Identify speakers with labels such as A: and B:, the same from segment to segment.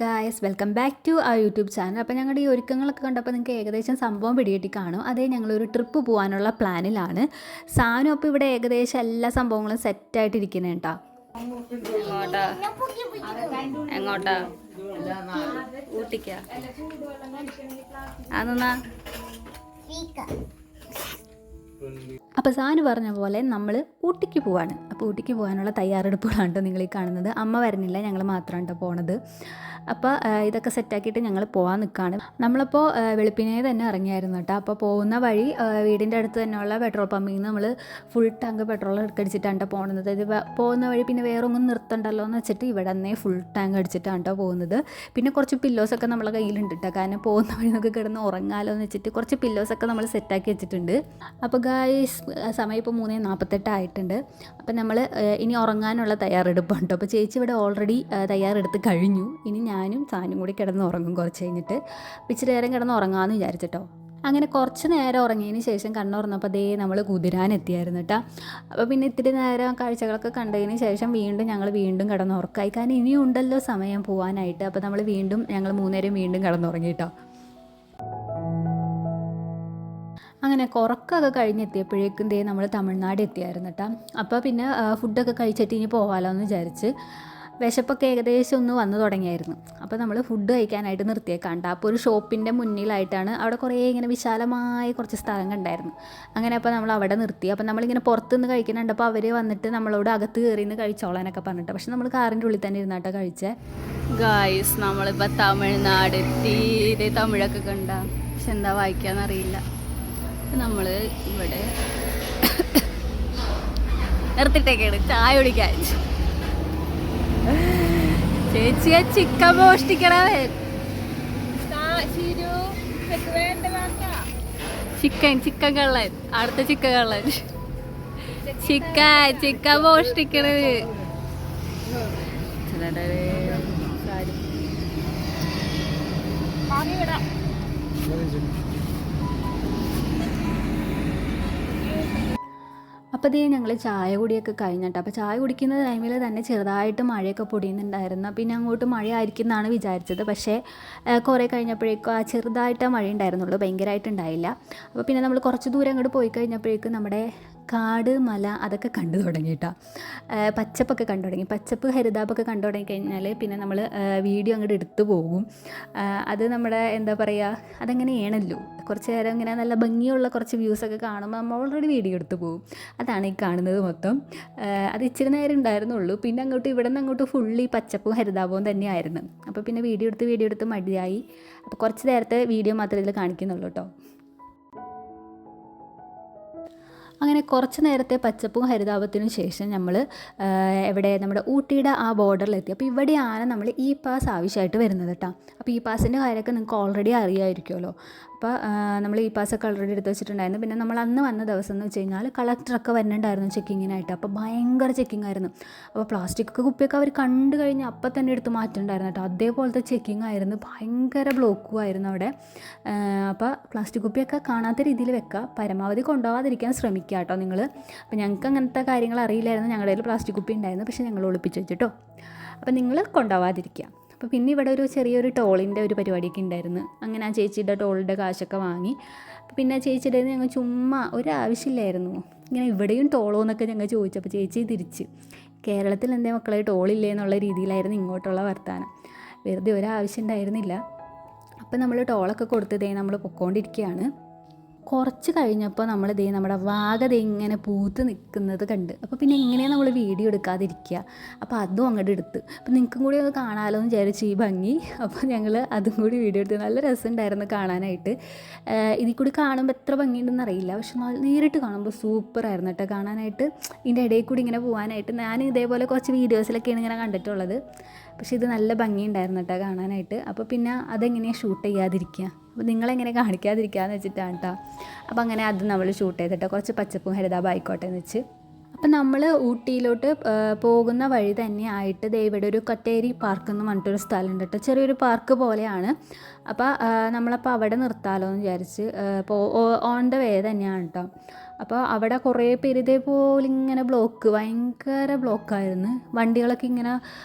A: Guys, welcome back to ആ YouTube channel. അപ്പോൾ ഞങ്ങളുടെ ഈ ഒരുക്കങ്ങളൊക്കെ കണ്ടപ്പോൾ നിങ്ങൾക്ക് ഏകദേശം സംഭവം പിടികിട്ടി കാണും. അതേ ഞങ്ങളൊരു ട്രിപ്പ് പോകാനുള്ള പ്ലാനിലാണ്. സാനും അപ്പോൾ ഇവിടെ ഏകദേശം എല്ലാ സംഭവങ്ങളും സെറ്റായിട്ടിരിക്കുന്നത് കേട്ടോ. എങ്ങോട്ടാ? ഊട്ടിക്കാ? അതെന്നാ? അപ്പോൾ സാന് പറഞ്ഞ പോലെ നമ്മൾ ഊട്ടിക്ക് പോവാണ്. അപ്പോൾ ഊട്ടിക്ക് പോകാനുള്ള തയ്യാറെടുപ്പുകളാണ് കേട്ടോ നിങ്ങൾ ഈ കാണുന്നത്. അമ്മ വരുന്നില്ല, ഞങ്ങൾ മാത്രമാണ് കേട്ടോ പോണത്. അപ്പോൾ ഇതൊക്കെ സെറ്റാക്കിയിട്ട് ഞങ്ങൾ പോകാൻ നിൽക്കുകയാണ്. നമ്മളപ്പോൾ വെളുപ്പിനെ തന്നെ ഇറങ്ങിയായിരുന്നു കേട്ടോ. അപ്പോൾ പോകുന്ന വഴി വീടിൻ്റെ അടുത്ത് തന്നെയുള്ള പെട്രോൾ പമ്പിൽ നിന്ന് നമ്മൾ ഫുൾ ടാങ്ക് പെട്രോൾ അടിച്ചിട്ടാണ് കേട്ടോ പോകുന്നത്. ഇത് പോകുന്ന വഴി പിന്നെ വേറെ ഒന്നും നിർത്തണ്ടല്ലോ എന്ന് വെച്ചിട്ട് ഇവിടെ തന്നെ ഫുൾ ടാങ്ക് അടിച്ചിട്ടാണ് കേട്ടോ പോകുന്നത്. പിന്നെ കുറച്ച് പില്ലോസൊക്കെ നമ്മളെ കയ്യിലുണ്ട് കേട്ടോ. കാരണം പോകുന്ന വഴി നമുക്ക് കിടന്ന് ഉറങ്ങാലോ എന്ന് വെച്ചിട്ട് കുറച്ച് പില്ലോസൊക്കെ നമ്മൾ സെറ്റാക്കി വെച്ചിട്ടുണ്ട്. അപ്പോൾ ഗായ്സ്, സമയം ഇപ്പോൾ 3:48 ആയിട്ടുണ്ട്. അപ്പം നമ്മൾ ഇനി ഉറങ്ങാനുള്ള തയ്യാറെടുപ്പാണ് കേട്ടോ. അപ്പോൾ ചേച്ചി ഇവിടെ ഓൾറെഡി തയ്യാറെടുത്ത് കഴിഞ്ഞു. ഇനി ഞാനും സാനും കൂടി കിടന്ന് ഉറങ്ങും കുറച്ച് കഴിഞ്ഞിട്ട്. ഇച്ചിരി നേരം കിടന്ന് ഉറങ്ങാമെന്ന് വിചാരിച്ചിട്ടോ. അങ്ങനെ കുറച്ച് നേരം ഉറങ്ങിയതിന് ശേഷം കണ്ണുറന്നപ്പോൾ അതേ നമ്മൾ കുതിരാനെത്തിയായിരുന്നു കേട്ടോ. അപ്പോൾ പിന്നെ ഇത്തിരി നേരം കാഴ്ചകളൊക്കെ കണ്ടതിന് ശേഷം ഞങ്ങൾ വീണ്ടും കിടന്നുറക്കായി. കാരണം ഇനിയും ഉണ്ടല്ലോ സമയം പോകാനായിട്ട്. അപ്പോൾ ഞങ്ങൾ 3 നേരം വീണ്ടും കിടന്നുറങ്ങി കേട്ടോ. അങ്ങനെ കുറക്കൊക്കെ കഴിഞ്ഞെത്തിയപ്പോഴേക്കും നമ്മൾ തമിഴ്നാട് എത്തിയായിരുന്നു കേട്ടോ. അപ്പോൾ പിന്നെ ഫുഡൊക്കെ കഴിച്ചിട്ട് ഇനി പോകാമല്ലോ എന്ന് വിചാരിച്ച് വിശപ്പൊക്കെ ഏകദേശം ഒന്ന് വന്നു തുടങ്ങിയായിരുന്നു. അപ്പോൾ നമ്മൾ ഫുഡ് കഴിക്കാനായിട്ട് നിർത്തിയേക്കാണ്ട്. അപ്പോൾ ഒരു ഷോപ്പിൻ്റെ മുന്നിലായിട്ടാണ്, അവിടെ കുറേ ഇങ്ങനെ വിശാലമായ കുറച്ച് സ്ഥലം കണ്ടായിരുന്നു. അങ്ങനെ അപ്പോൾ നമ്മൾ അവിടെ നിർത്തി. അപ്പോൾ നമ്മളിങ്ങനെ പുറത്തുനിന്ന് കഴിക്കുന്നുണ്ട്. അപ്പോൾ അവർ വന്നിട്ട് നമ്മളോട് അകത്ത് കയറി നിന്ന് കഴിച്ചോളാനൊക്കെ പറഞ്ഞിട്ട്, പക്ഷെ നമ്മൾ കാറിൻ്റെ ഉള്ളിൽ തന്നെ ഇരുന്നാട്ടോ കഴിച്ചേ. ഗായ്സ്, നമ്മളിപ്പോൾ തമിഴ്നാട് എത്തി. ഇതേ തമിഴൊക്കെ കണ്ട, പക്ഷെ എന്താ വായിക്കാന്നറിയില്ല. നമ്മൾ ഇവിടെ നിർത്തിട്ടേക്കാണ് ചായ കുടിക്കാൻ. ചേച്ചിയെ ചിക്കൻ മോഷ്ടിക്കണേ. ചിക്കൻ കള്ളൻ, അടുത്ത ചിക്കൻ കള്ളൻ. ചിക്കൻ മോഷ്ടിക്കണത്. അപ്പോൾ ഇതേ ഞങ്ങൾ ചായ കുടിയൊക്കെ കഴിഞ്ഞിട്ട്, അപ്പോൾ ചായ കുടിക്കുന്ന ടൈമിൽ തന്നെ ചെറുതായിട്ട് മഴയൊക്കെ പൊടിയുന്നുണ്ടായിരുന്നു. പിന്നെ അങ്ങോട്ട് മഴ ആയിരിക്കും എന്നാണ് വിചാരിച്ചത്. പക്ഷേ കുറേ കഴിഞ്ഞപ്പോഴേക്കും ആ ചെറുതായിട്ട് മഴ ഉണ്ടായിരുന്നുള്ളൂ, ഭയങ്കരമായിട്ടുണ്ടായില്ല. അപ്പോൾ പിന്നെ നമ്മൾ കുറച്ച് ദൂരം അങ്ങോട്ട് പോയി കഴിഞ്ഞപ്പോഴേക്കും നമ്മുടെ കാട്, മല അതൊക്കെ കണ്ടു തുടങ്ങി കേട്ടോ. പച്ചപ്പൊക്കെ കണ്ടു തുടങ്ങി. പച്ചപ്പ് ഹരിതാപ്പൊക്കെ കണ്ടു തുടങ്ങി കഴിഞ്ഞാൽ പിന്നെ നമ്മൾ വീഡിയോ അങ്ങോട്ട് എടുത്തു പോകും. അത് നമ്മുടെ എന്താ പറയുക, അതങ്ങനെയാണല്ലോ. കുറച്ച് നേരം ഇങ്ങനെ നല്ല ഭംഗിയുള്ള കുറച്ച് വ്യൂസൊക്കെ കാണുമ്പോൾ നമ്മൾ ഓൾറെഡി വീഡിയോ എടുത്തു പോകും. അതാണ് ഈ കാണുന്നത് മൊത്തം. അത് ഇച്ചിരി നേരം ഉണ്ടായിരുന്നുള്ളൂ. പിന്നെ അങ്ങോട്ട് ഇവിടെ നിന്ന് അങ്ങോട്ട് ഫുള്ളി പച്ചപ്പും ഹരിതാപവും തന്നെയായിരുന്നു. അപ്പോൾ പിന്നെ വീഡിയോ എടുത്ത് മടിയായി. അപ്പോൾ കുറച്ച് നേരത്തെ വീഡിയോ മാത്രമേ ഇതിൽ കാണിക്കുന്നുള്ളൂ കേട്ടോ. അങ്ങനെ കുറച്ച് നേരത്തെ പച്ചപ്പും ഹരിതാപത്തിനും ശേഷം നമ്മൾ എവിടെ നമ്മുടെ ഊട്ടിയുടെ ആ ബോർഡറിലെത്തി. അപ്പോൾ ഇവിടെയാണ് നമ്മൾ ഇ പാസ് ആവശ്യമായിട്ട് വരുന്നത് കേട്ടോ. അപ്പോൾ ഇ പാസിൻ്റെ കാര്യമൊക്കെ നിങ്ങൾക്ക് ഓൾറെഡി അറിയാമായിരിക്കുമല്ലോ. അപ്പോൾ നമ്മൾ ഇ പാസ്സൊക്കെ ഓൾറെഡി എടുത്ത് വെച്ചിട്ടുണ്ടായിരുന്നു. പിന്നെ നമ്മൾ അന്ന് വന്ന ദിവസം എന്ന് വെച്ച് കഴിഞ്ഞാൽ കളക്ടറൊക്കെ വരുന്നുണ്ടായിരുന്നു ചെക്കിങ്ങിനായിട്ട്. അപ്പോൾ ഭയങ്കര ചെക്കിംഗ് ആയിരുന്നു. അപ്പോൾ പ്ലാസ്റ്റിക് കുപ്പിയൊക്കെ അവർ കണ്ടു കഴിഞ്ഞാൽ അപ്പം തന്നെ എടുത്ത് മാറ്റുന്നുണ്ടായിരുന്നു കേട്ടോ. അതേപോലത്തെ ചെക്കിംഗ് ആയിരുന്നു. ഭയങ്കര ബ്ലോക്കും ആയിരുന്നു അവിടെ. അപ്പോൾ പ്ലാസ്റ്റിക് കുപ്പിയൊക്കെ കാണാത്ത രീതിയിൽ വെക്കുക, പരമാവധി കൊണ്ടുപോകാതിരിക്കാൻ ശ്രമിക്കുക കേട്ടോ നിങ്ങൾ. അപ്പോൾ ഞങ്ങൾക്ക് അങ്ങനത്തെ കാര്യങ്ങൾ അറിയില്ലായിരുന്നു. ഞങ്ങളുടെ കയ്യിൽ പ്ലാസ്റ്റിക് കുപ്പി ഉണ്ടായിരുന്നു, പക്ഷേ ഞങ്ങൾ ഒളിപ്പിച്ച് വെച്ചിട്ടോ. അപ്പോൾ നിങ്ങൾ കൊണ്ടുപോകാതിരിക്കുക. അപ്പോൾ പിന്നെ ഇവിടെ ഒരു ചെറിയൊരു ടോളിൻ്റെ ഒരു പരിപാടിയൊക്കെ ഉണ്ടായിരുന്നു. അങ്ങനെ ആ ചേച്ചിയുടെ ടോളിൻ്റെ കാശൊക്കെ വാങ്ങി. പിന്നെ ചേച്ചിയുടെ ഞങ്ങൾ ചുമ്മാ ഒരാവശ്യമില്ലായിരുന്നു, ഇങ്ങനെ ഇവിടെയും ടോളോ എന്നൊക്കെ ഞങ്ങൾ ചോദിച്ചപ്പോൾ ചേച്ചി തിരിച്ച് കേരളത്തിൽ എന്തേ മക്കളെ ടോളില്ലേ എന്നുള്ള രീതിയിലായിരുന്നു ഇങ്ങോട്ടുള്ള വർത്താനം. വെറുതെ ഒരാവശ്യം ഉണ്ടായിരുന്നില്ല. അപ്പോൾ നമ്മൾ ടോളൊക്കെ കൊടുത്തതേ നമ്മൾ പൊക്കോണ്ടിരിക്കുകയാണ്. കുറച്ച് കഴിഞ്ഞപ്പോൾ നമ്മുടെ വാഗ ഇങ്ങനെ പൂത്ത് നിൽക്കുന്നത് കണ്ട്. അപ്പോൾ പിന്നെ എങ്ങനെയാണ് നമ്മൾ വീഡിയോ എടുക്കാതിരിക്കുക. അപ്പോൾ അതും അങ്ങോട്ട് എടുത്ത്. അപ്പോൾ നിങ്ങൾക്കും കൂടി ഒന്ന് കാണാമല്ലോ എന്ന് വിചാരിച്ച് ഈ ഭംഗി. അപ്പോൾ ഞങ്ങൾ അതും കൂടി വീഡിയോ എടുത്ത്. നല്ല രസമുണ്ടായിരുന്നു കാണാനായിട്ട്. ഇതിൽ കൂടി കാണുമ്പോൾ എത്ര ഭംഗിയുണ്ടെന്ന് അറിയില്ല, പക്ഷെ നേരിട്ട് കാണുമ്പോൾ സൂപ്പറായിരുന്നു കേട്ടോ കാണാനായിട്ട്. ഇതിൻ്റെ ഇടയിൽ കൂടി ഇങ്ങനെ പോകാനായിട്ട് ഞാൻ ഇതേപോലെ കുറച്ച് വീഡിയോസിലൊക്കെയാണ് ഇങ്ങനെ കണ്ടിട്ടുള്ളത്. പക്ഷേ ഇത് നല്ല ഭംഗിയുണ്ടായിരുന്നു കേട്ടോ കാണാനായിട്ട്. അപ്പോൾ പിന്നെ അതെങ്ങനെയാണ് ഷൂട്ട് ചെയ്യാതിരിക്കുക, അപ്പോൾ നിങ്ങളെങ്ങനെ കാണിക്കാതിരിക്കുകയെന്ന് വെച്ചിട്ടാണ് കേട്ടോ. അപ്പോൾ അങ്ങനെ അത് നമ്മൾ ഷൂട്ട് ചെയ്തിട്ട് കുറച്ച് പച്ചപ്പും ഹരിതാപം ആയിക്കോട്ടെ എന്ന് വെച്ച്. അപ്പം നമ്മൾ ഊട്ടിയിലോട്ട് പോകുന്ന വഴി തന്നെ ആയിട്ട് ഇവിടെ ഒരു കട്ടേരി പാർക്ക് എന്ന് പറഞ്ഞിട്ടൊരു സ്ഥലമുണ്ട് കേട്ടോ. ചെറിയൊരു പാർക്ക് പോലെയാണ്. അപ്പോൾ നമ്മളപ്പോൾ അവിടെ നിർത്താമല്ലോ എന്ന് വിചാരിച്ച് ഓൺ ദ വേ തന്നെയാണ് കേട്ടോ. അപ്പോൾ അവിടെ കുറേ പേര് ഇതേപോലെ ഇങ്ങനെ ഭയങ്കര ബ്ലോക്കായിരുന്നു. വണ്ടികളൊക്കെ ഇങ്ങനെ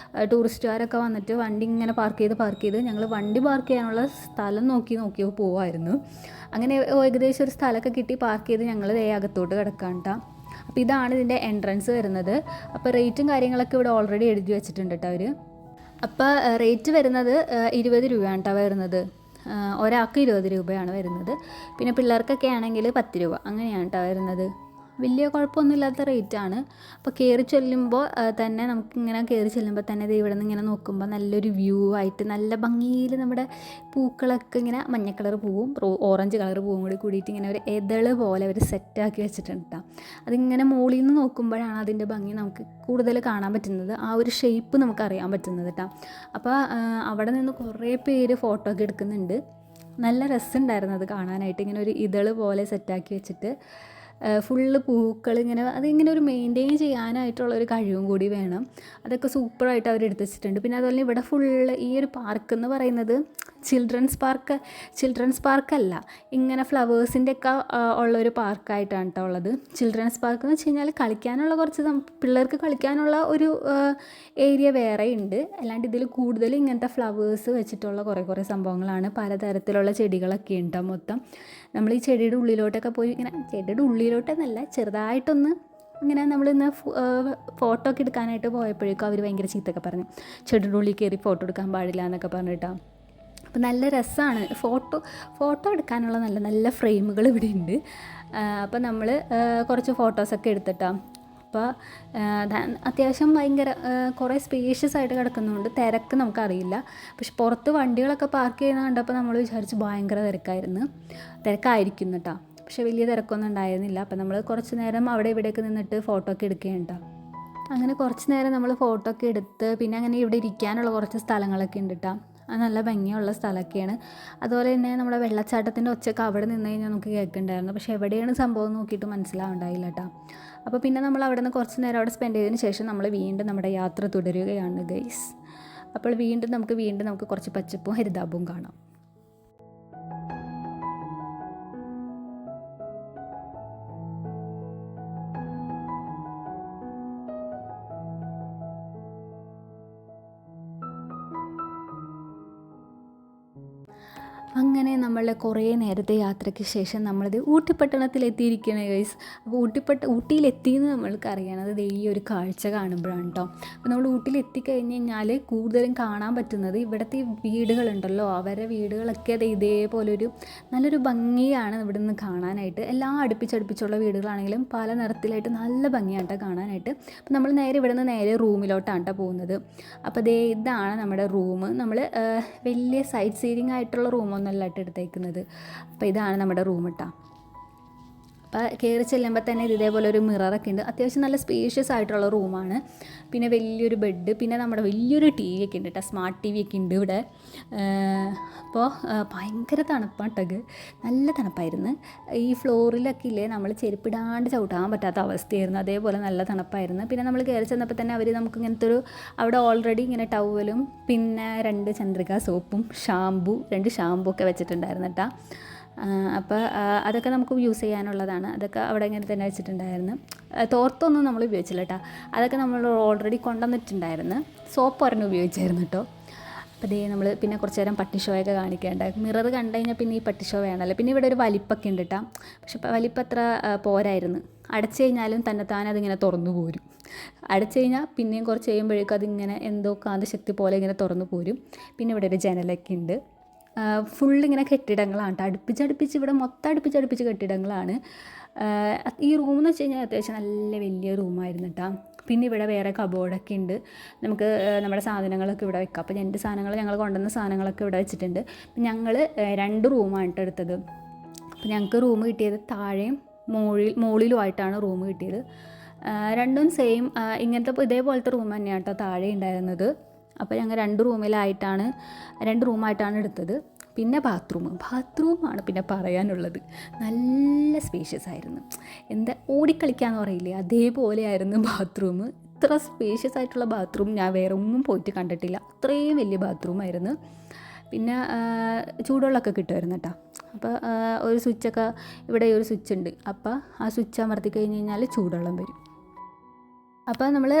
A: ടൂറിസ്റ്റുകാരൊക്കെ വന്നിട്ട് വണ്ടി ഇങ്ങനെ പാർക്ക് ചെയ്ത് ഞങ്ങൾ വണ്ടി പാർക്ക് ചെയ്യാനുള്ള സ്ഥലം നോക്കി പോവായിരുന്നു. അങ്ങനെ ഏകദേശം ഒരു സ്ഥലമൊക്കെ കിട്ടി പാർക്ക് ചെയ്ത് ഞങ്ങൾ അകത്തോട്ട് കിടക്കാൻ കേട്ടോ. അപ്പോൾ ഇതാണ് ഇതിൻ്റെ എൻട്രൻസ് വരുന്നത്. അപ്പോൾ റേറ്റും കാര്യങ്ങളൊക്കെ ഇവിടെ ഓൾറെഡി എഴുതി വെച്ചിട്ടുണ്ട് കേട്ടോ അവർ. അപ്പോൾ റേറ്റ് വരുന്നത് 20 രൂപയാണ് കേട്ടോ വരുന്നത്. ഒരാൾക്ക് 20 രൂപയാണ് വരുന്നത്. പിന്നെ പിള്ളേർക്കൊക്കെ ആണെങ്കിൽ 10 രൂപ അങ്ങനെയാണ് കേട്ടോ വരുന്നത്. വലിയ കുഴപ്പമൊന്നുമില്ലാത്ത റേറ്റാണ്. അപ്പോൾ കയറി ചെല്ലുമ്പോൾ തന്നെ നമുക്കിങ്ങനെ കയറി ചെല്ലുമ്പോൾ തന്നെ ഇത് ഇവിടെ നിന്ന് ഇങ്ങനെ നോക്കുമ്പോൾ നല്ലൊരു വ്യൂ ആയിട്ട് നല്ല ഭംഗിയിൽ നമ്മുടെ പൂക്കളൊക്കെ ഇങ്ങനെ മഞ്ഞ കളർ പൂവും ഓറഞ്ച് കളർ പൂവും കൂടിയിട്ട് ഇങ്ങനെ ഒരു എതള് പോലെ അവർ സെറ്റാക്കി വെച്ചിട്ടുണ്ട് കേട്ടോ. അതിങ്ങനെ മുകളിൽ നിന്ന് നോക്കുമ്പോഴാണ് അതിൻ്റെ ഭംഗി നമുക്ക് കൂടുതൽ കാണാൻ പറ്റുന്നത്. ആ ഒരു ഷേപ്പ് നമുക്ക് അറിയാൻ പറ്റുന്നത് കേട്ടോ. അപ്പോൾ അവിടെ നിന്ന് കുറേ പേര് ഫോട്ടോ ഒക്കെ എടുക്കുന്നുണ്ട്. നല്ല രസമുണ്ടായിരുന്നു അത് കാണാനായിട്ട്. ഇങ്ങനെ ഒരു ഇതള് പോലെ സെറ്റാക്കി വെച്ചിട്ട് ഫുള്ള് പൂക്കൾ അതിങ്ങനെ ഒരു മെയിൻറ്റെയിൻ ചെയ്യാനായിട്ടുള്ളൊരു കഴിവും കൂടി വേണം. അതൊക്കെ സൂപ്പറായിട്ട് അവർ എടുത്ത് വെച്ചിട്ടുണ്ട്. പിന്നെ അതുപോലെ ഇവിടെ ഫുള്ള് ഈ ഒരു പാർക്ക് എന്ന് പറയുന്നത് ചിൽഡ്രൻസ് പാർക്കല്ല, ഇങ്ങനെ ഫ്ലവേഴ്സിൻ്റെ ഒക്കെ ഉള്ളൊരു പാർക്കായിട്ടാണ് കേട്ടോ ഉള്ളത്. ചിൽഡ്രൻസ് പാർക്ക് എന്ന് വെച്ച് കഴിഞ്ഞാൽ കളിക്കാനുള്ള കുറച്ച് പിള്ളേർക്ക് കളിക്കാനുള്ള ഒരു ഏരിയ വേറെ ഉണ്ട്. അല്ലാണ്ട് ഇതിൽ കൂടുതൽ ഇങ്ങനത്തെ ഫ്ലവേഴ്സ് വെച്ചിട്ടുള്ള കുറേ സംഭവങ്ങളാണ്. പലതരത്തിലുള്ള ചെടികളൊക്കെ ഉണ്ട് മൊത്തം. നമ്മൾ ഈ ചെടിയുടെ ഉള്ളിലോട്ടൊക്കെ പോയി ഇങ്ങനെ ചെടിയുടെ ഉള്ളിലോട്ടെന്നല്ല ചെറുതായിട്ടൊന്ന് ഇങ്ങനെ നമ്മളിന്ന് ഫോട്ടോ ഒക്കെ എടുക്കാനായിട്ട് പോയപ്പോഴേക്കും അവർ ഭയങ്കര ചീത്തൊക്കെ പറഞ്ഞു, ചെടിയുടെ ഉള്ളിൽ കയറി ഫോട്ടോ എടുക്കാൻ പാടില്ല എന്നൊക്കെ പറഞ്ഞിട്ടാണ്. അപ്പോൾ നല്ല രസമാണ് ഫോട്ടോ എടുക്കാനുള്ള നല്ല ഫ്രെയിമുകൾ ഇവിടെ ഉണ്ട്. അപ്പോൾ നമ്മൾ കുറച്ച് ഫോട്ടോസൊക്കെ എടുത്തിട്ടാണ്. അപ്പോൾ അത്യാവശ്യം ഭയങ്കര കുറേ സ്പേഷ്യസ് ആയിട്ട് കിടക്കുന്നതുകൊണ്ട് തിരക്ക് നമുക്കറിയില്ല. പക്ഷെ പുറത്ത് വണ്ടികളൊക്കെ പാർക്ക് ചെയ്യുന്നത് കണ്ടപ്പോൾ നമ്മൾ വിചാരിച്ച് ഭയങ്കര തിരക്കായിരിക്കും കേട്ടോ. പക്ഷെ വലിയ തിരക്കൊന്നും ഉണ്ടായിരുന്നില്ല. അപ്പോൾ നമ്മൾ കുറച്ച് നേരം അവിടെ ഇവിടെയൊക്കെ നിന്നിട്ട് ഫോട്ടോ ഒക്കെ എടുക്കുകയുണ്ടോ. അങ്ങനെ കുറച്ച് നേരം നമ്മൾ ഫോട്ടോ ഒക്കെ എടുത്ത് പിന്നെ അങ്ങനെ ഇവിടെ ഇരിക്കാനുള്ള കുറച്ച് സ്ഥലങ്ങളൊക്കെ ഉണ്ട് കേട്ടോ. അത് നല്ല ഭംഗിയുള്ള സ്ഥലമൊക്കെയാണ്. അതുപോലെ തന്നെ നമ്മുടെ വെള്ളച്ചാട്ടത്തിൻ്റെ ഒച്ചയൊക്കെ അവിടെ നിന്ന് കഴിഞ്ഞാൽ നമുക്ക് കേൾക്കുന്നുണ്ടായിരുന്നു. പക്ഷേ എവിടെയാണ് സംഭവം നോക്കിയിട്ട് മനസ്സിലാവുണ്ടായില്ല കേട്ടോ. അപ്പോൾ പിന്നെ നമ്മൾ അവിടെ നിന്ന് കുറച്ച് നേരം അവിടെ സ്പെൻഡ് ചെയ്തതിന് ശേഷം നമ്മൾ വീണ്ടും നമ്മുടെ യാത്ര തുടരുകയാണ് ഗൈസ്. അപ്പോൾ വീണ്ടും നമുക്ക് കുറച്ച് പച്ചപ്പും ഹരിതാപവും കാണാം. അങ്ങനെ നമ്മളുടെ കുറേ നേരത്തെ യാത്രയ്ക്ക് ശേഷം നമ്മളിത് ഊട്ടി പട്ടണത്തിലെത്തിയിരിക്കുകയാണ് ഗൈസ്. അപ്പോൾ ഊട്ടിയിലെത്തിയെന്ന് നമ്മൾക്ക് അറിയണത് ഈ ഒരു കാഴ്ച കാണുമ്പോഴാണ് കേട്ടോ. അപ്പോൾ നമ്മൾ ഊട്ടിയിൽ എത്തിക്കഴിഞ്ഞ് കഴിഞ്ഞാൽ കൂടുതലും കാണാൻ പറ്റുന്നത് ഇവിടുത്തെ വീടുകളുണ്ടല്ലോ, അവരുടെ വീടുകളൊക്കെ ഇതേപോലൊരു നല്ലൊരു ഭംഗിയാണ് ഇവിടെ നിന്ന് കാണാനായിട്ട്. എല്ലാം അടുപ്പിച്ചടുപ്പിച്ചുള്ള വീടുകളാണെങ്കിലും പല നിറത്തിലായിട്ട് നല്ല ഭംഗിയാണ് കേട്ടോ കാണാനായിട്ട്. അപ്പോൾ നമ്മൾ ഇവിടെ നിന്ന് നേരെ റൂമിലോട്ടാണ് കേട്ടോ പോകുന്നത്. അപ്പോൾ ഇതാണ് നമ്മുടെ റൂം. നമ്മൾ വലിയ സൈറ്റ് സീയിങ് ആയിട്ടുള്ള റൂമൊന്നും നല്ലതായിട്ട് എടുത്തേക്കുന്നത്. അപ്പോൾ ഇതാണ് നമ്മുടെ റൂം കേട്ടോ. അപ്പോൾ കയറി ചെല്ലുമ്പോൾ തന്നെ ഇതേപോലെ ഒരു മിററൊക്കെ ഉണ്ട്. അത്യാവശ്യം നല്ല സ്പേഷ്യസ് ആയിട്ടുള്ള റൂമാണ്. പിന്നെ വലിയൊരു ബെഡ്, പിന്നെ നമ്മുടെ വലിയൊരു ടി വി ഒക്കെ ഉണ്ട് കേട്ടോ. സ്മാർട്ട് ടി വി ഒക്കെ ഉണ്ട് ഇവിടെ. അപ്പോൾ ഭയങ്കര തണുപ്പാട്ടത്, നല്ല തണുപ്പായിരുന്നു. ഈ ഫ്ലോറിലൊക്കെ ഇല്ലേ നമ്മൾ ചെരുപ്പിടാണ്ട് ചവിട്ടാൻ പറ്റാത്ത അവസ്ഥയായിരുന്നു. അതേപോലെ നല്ല തണുപ്പായിരുന്നു. പിന്നെ നമ്മൾ കയറി ചെന്നപ്പോൾ തന്നെ അവർ നമുക്ക് ഇങ്ങനത്തെ അവിടെ ഓൾറെഡി ഇങ്ങനെ ടവലും പിന്നെ 2 ചന്ദ്രിക സോപ്പും 2 ഷാമ്പൂ ഒക്കെ വെച്ചിട്ടുണ്ടായിരുന്നു കേട്ടോ. അപ്പോൾ അതൊക്കെ നമുക്ക് യൂസ് ചെയ്യാനുള്ളതാണ്. അതൊക്കെ അവിടെ ഇങ്ങനെ തന്നെ വെച്ചിട്ടുണ്ടായിരുന്നു. തോർത്തൊന്നും നമ്മൾ ഉപയോഗിച്ചില്ല കേട്ടോ. അതൊക്കെ നമ്മൾ ഓൾറെഡി കൊണ്ടുവന്നിട്ടുണ്ടായിരുന്നു. സോപ്പ് ഒരെണ്ണം ഉപയോഗിച്ചായിരുന്നു കേട്ടോ. അപ്പോൾ നമ്മൾ പിന്നെ കുറച്ച് നേരം പട്ടി ഷോയൊക്കെ കാണിക്കേണ്ടായി. മിറർ കണ്ടു കഴിഞ്ഞാൽ പിന്നെ ഈ പട്ടി ഷോ വേണമല്ലോ. പിന്നെ ഇവിടെ ഒരു വലിപ്പൊക്കെ ഉണ്ട് കേട്ടോ. പക്ഷെ വലിപ്പം അത്ര പോരായിരുന്നു. അടച്ചു കഴിഞ്ഞാലും തന്നെത്താനെ അതിങ്ങനെ തുറന്നു പോരും. അടച്ചു കഴിഞ്ഞാൽ പിന്നെയും കുറച്ച് കഴിയുമ്പോഴേക്കും അതിങ്ങനെ എന്തോ കാന്തശക്തി പോലെ ഇങ്ങനെ തുറന്നു പോരും. പിന്നെ ഇവിടെ ഒരു ജനലൊക്കെ ഉണ്ട്. ഫുള്ളിങ്ങനെ കെട്ടിടങ്ങളാണ് കേട്ടോ. ഇവിടെ മൊത്തം അടുപ്പിച്ചടുപ്പിച്ച് കെട്ടിടങ്ങളാണ്. ഈ റൂം എന്ന് വെച്ച് കഴിഞ്ഞാൽ അത്യാവശ്യം നല്ല വലിയ റൂമായിരുന്നു കേട്ടോ. പിന്നെ ഇവിടെ വേറെ കബോർഡൊക്കെ ഉണ്ട്. നമുക്ക് നമ്മുടെ സാധനങ്ങളൊക്കെ ഇവിടെ വെക്കാം. അപ്പോൾ ഞങ്ങൾ കൊണ്ടുവന്ന സാധനങ്ങളൊക്കെ ഇവിടെ വെച്ചിട്ടുണ്ട്. അപ്പം ഞങ്ങൾ 2 റൂമാണ് കേട്ടോ എടുത്തത്. അപ്പോൾ ഞങ്ങൾക്ക് റൂം കിട്ടിയത് താഴെയും മുകളിലുമായിട്ടാണ് റൂം കിട്ടിയത്. രണ്ടും സെയിം ഇങ്ങനത്തെ ഇതേപോലത്തെ റൂം തന്നെയാണ് കേട്ടോ താഴെ ഉണ്ടായിരുന്നത്. അപ്പോൾ ഞങ്ങൾ 2 റൂമായിട്ടാണ് എടുത്തത്. പിന്നെ ബാത്റൂമാണ് പിന്നെ പറയാനുള്ളത്. നല്ല സ്പേഷ്യസ് ആയിരുന്നു. ഓടിക്കളിക്കാന്ന് പറയില്ലേ, അതേപോലെയായിരുന്നു ബാത്റൂം. ഇത്ര സ്പേഷ്യസ് ആയിട്ടുള്ള ബാത്റൂം ഞാൻ വേറെ ഒന്നും പോയിട്ട് കണ്ടിട്ടില്ല. അത്രയും വലിയ ബാത്റൂമായിരുന്നു. പിന്നെ ചൂടുവെള്ളമൊക്കെ കിട്ടുമായിരുന്നു കേട്ടോ. അപ്പോൾ ഒരു സ്വിച്ചൊക്കെ ഇവിടെ ഒരു സ്വിച്ച് ഉണ്ട്. അപ്പോൾ ആ സ്വിച്ച് അമർത്തി കഴിഞ്ഞ് കഴിഞ്ഞാൽ ചൂടുവെള്ളം വരും. അപ്പോൾ നമ്മൾ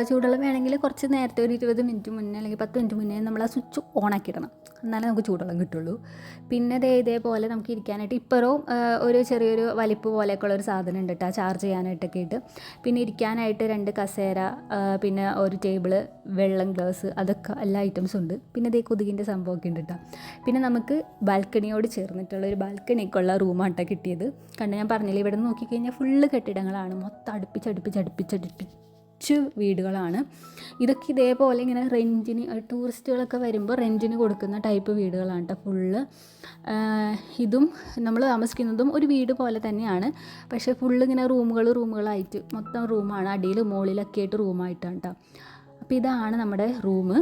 A: ചൂടുവെള്ളം വേണമെങ്കിൽ കുറച്ച് നേരത്തെ ഒരു 20 മിനിറ്റ് മുന്നേ അല്ലെങ്കിൽ 10 മിനിറ്റ് മുന്നേ നമ്മൾ ആ സ്വിച്ച് ഓണാക്കിയിടണം. എന്നാലേ നമുക്ക് ചൂടുവെള്ളം കിട്ടുള്ളൂ. പിന്നെ ഇതേപോലെ നമുക്ക് ഇരിക്കാനായിട്ട് ഇപ്പുറവും ഒരു ചെറിയൊരു വലിപ്പ് പോലെയൊക്കെയുള്ള ഒരു സാധനം ഉണ്ട് കേട്ടോ, ചാർജ് ചെയ്യാനായിട്ടൊക്കെ ആയിട്ട്. പിന്നെ ഇരിക്കാനായിട്ട് 2 കസേര, പിന്നെ ഒരു ടേബിള്, വെള്ളം ഗ്ലാസ്, അതൊക്കെ എല്ലാ ഐറ്റംസും ഉണ്ട്. പിന്നെ കൊതുകിൻ്റെ സംഭവമൊക്കെ ഉണ്ട് കേട്ടോ. പിന്നെ നമുക്ക് ബാൽക്കണിയോട് ചേർന്നിട്ടുള്ള ഒരു ബാൽക്കണിക്കുള്ള റൂമാട്ടോ കിട്ടിയത്. ഞാൻ പറഞ്ഞില്ലേ, ഇവിടെ നിന്ന് നോക്കിക്കഴിഞ്ഞാൽ ഫുള്ള് കെട്ടിടങ്ങളാണ്, മൊത്തം അടുപ്പിച്ചടുപ്പിച്ച് വീടുകളാണ്. ഇതൊക്കെ ഇതേപോലെ ഇങ്ങനെ റെൻറ്റിന് ടൂറിസ്റ്റുകളൊക്കെ വരുമ്പോൾ റെൻറ്റിന് കൊടുക്കുന്ന ടൈപ്പ് വീടുകളാണ് കേട്ടോ ഫുള്ള്. ഇതും നമ്മൾ താമസിക്കുന്നതും ഒരു വീട് പോലെ തന്നെയാണ്, പക്ഷേ ഫുള്ള് ഇങ്ങനെ റൂമുകളായിട്ട് മൊത്തം റൂമാണ്, അടിയിൽ മുകളിലൊക്കെ ആയിട്ട് റൂമായിട്ടാണ് കേട്ടോ. അപ്പോൾ ഇതാണ് നമ്മുടെ റൂം.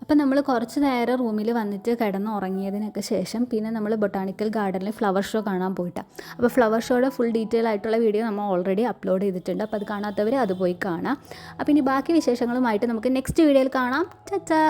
A: അപ്പം നമ്മൾ കുറച്ച് നേരം റൂമിൽ വന്നിട്ട് കിടന്നുറങ്ങിയതിനൊക്കെ ശേഷം പിന്നെ നമ്മൾ ബൊട്ടാണിക്കൽ ഗാർഡനിൽ ഫ്ലവർ ഷോ കാണാൻ പോയിട്ടാണ്. അപ്പോൾ ഫ്ലവർ ഷോയുടെ ഫുൾ ഡീറ്റെയിൽ ആയിട്ടുള്ള വീഡിയോ നമ്മൾ ഓൾറെഡി അപ്ലോഡ് ചെയ്തിട്ടുണ്ട്. അപ്പോൾ അത് കാണാത്തവർ അത് പോയി കാണാം. അപ്പോൾ ഇനി ബാക്കി വിശേഷങ്ങളുമായിട്ട് നമുക്ക് നെക്സ്റ്റ് വീഡിയോയിൽ കാണാം. ചാ.